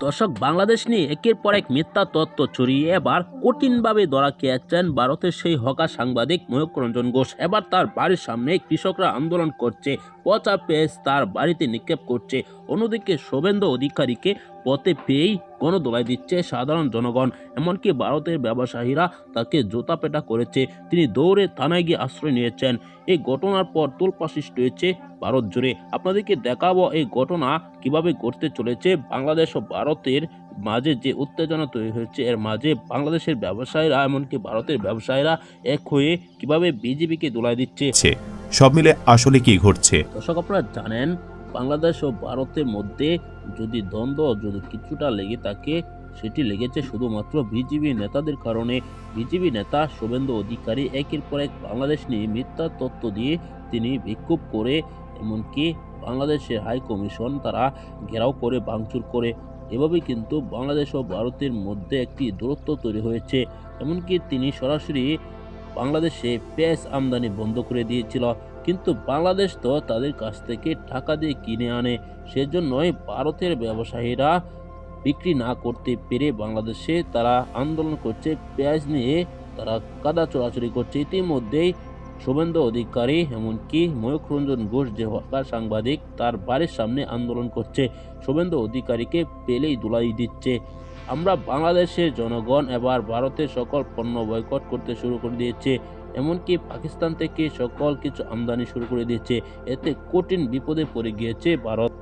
দর্শক, বাংলাদেশ নিয়ে একের পর এক মিথ্যা তথ্য ছড়িয়ে এবার কঠিনভাবে ধরা খেয়েছেন ভারতের সেই হকা সাংবাদিক ময়ূখ রঞ্জন ঘোষ। এবার তার বাড়ির সামনে কৃষকরা আন্দোলন করছে, পচা পেঁয়াজ তার বাড়িতে নিক্ষেপ করছে। অন্যদিকে শুভেন্দু অধিকারীকে পথে পেয়েই গণধোলাই দিচ্ছে সাধারণ জনগণ। এমনকি ভারতের ব্যবসায়ীরা তাকে জুতাপেটা করেছে। তিনি দৌড়ে থানায় গিয়ে আশ্রয় নিয়েছেন। এই ঘটনার পর তোলপাড় সৃষ্টি হয়েছে ভারত জুড়ে। আপনাদেরকে দেখাবো এই ঘটনা কিভাবে ঘটতে চলেছে। বাংলাদেশ ও ভারতের মাঝে যে উত্তেজনা তৈরি হয়েছে, এর মাঝে বাংলাদেশের ব্যবসায়ীরা এমনকি ভারতের ব্যবসায়ীরা এক হয়ে কিভাবে বিজেপিকে দোলাই দিচ্ছে। সব মিলে আসলে কি ঘটছে? দর্শক, আপনারা জানেন বাংলাদেশ ও ভারতের মধ্যে যদি দ্বন্দ্ব যদি কিছুটা লেগে থাকে, সেটি লেগেছে শুধুমাত্র বিজেপি নেতাদের কারণে। বিজেপি নেতা শুভেন্দু অধিকারী একের পর এক বাংলাদেশ নিয়ে মিথ্যা তথ্য দিয়ে তিনি বিক্ষোভ করে, এমনকি বাংলাদেশের হাই কমিশন তারা ঘেরাও করে ভাঙচুর করে। এভাবে কিন্তু বাংলাদেশ ও ভারতের মধ্যে একটি দূরত্ব তৈরি হয়েছে। এমনকি তিনি সরাসরি বাংলাদেশে পেঁয়াজ আমদানি বন্ধ করে দিয়েছিল, কিন্তু বাংলাদেশ তো তাদের কাছ থেকে টাকা দিয়ে কিনে আনে। সেজন্যই ভারতের ব্যবসায়ীরা বিক্রি না করতে পেরে বাংলাদেশে তারা আন্দোলন করছে, পেঁয়াজ নিয়ে তারা কাদা চোরাচুরি করছে। ইতিমধ্যেই শুভেন্দু অধিকারী এমনকি ময়ূখ রঞ্জন ঘোষ যে হকার সাংবাদিক, তার বাড়ির সামনে আন্দোলন করছে। শুভেন্দু অধিকারীকে পেলেই ধুলাই দিচ্ছে। আমরা বাংলাদেশের জনগণ এবার ভারতের সকল পণ্য বয়কট করতে শুরু করে দিয়েছে। এমনকি পাকিস্তান থেকে সকল কিছু আমদানি শুরু করে দিয়েছে। এতে কঠিন বিপদে পড়ে গিয়েছে ভারত।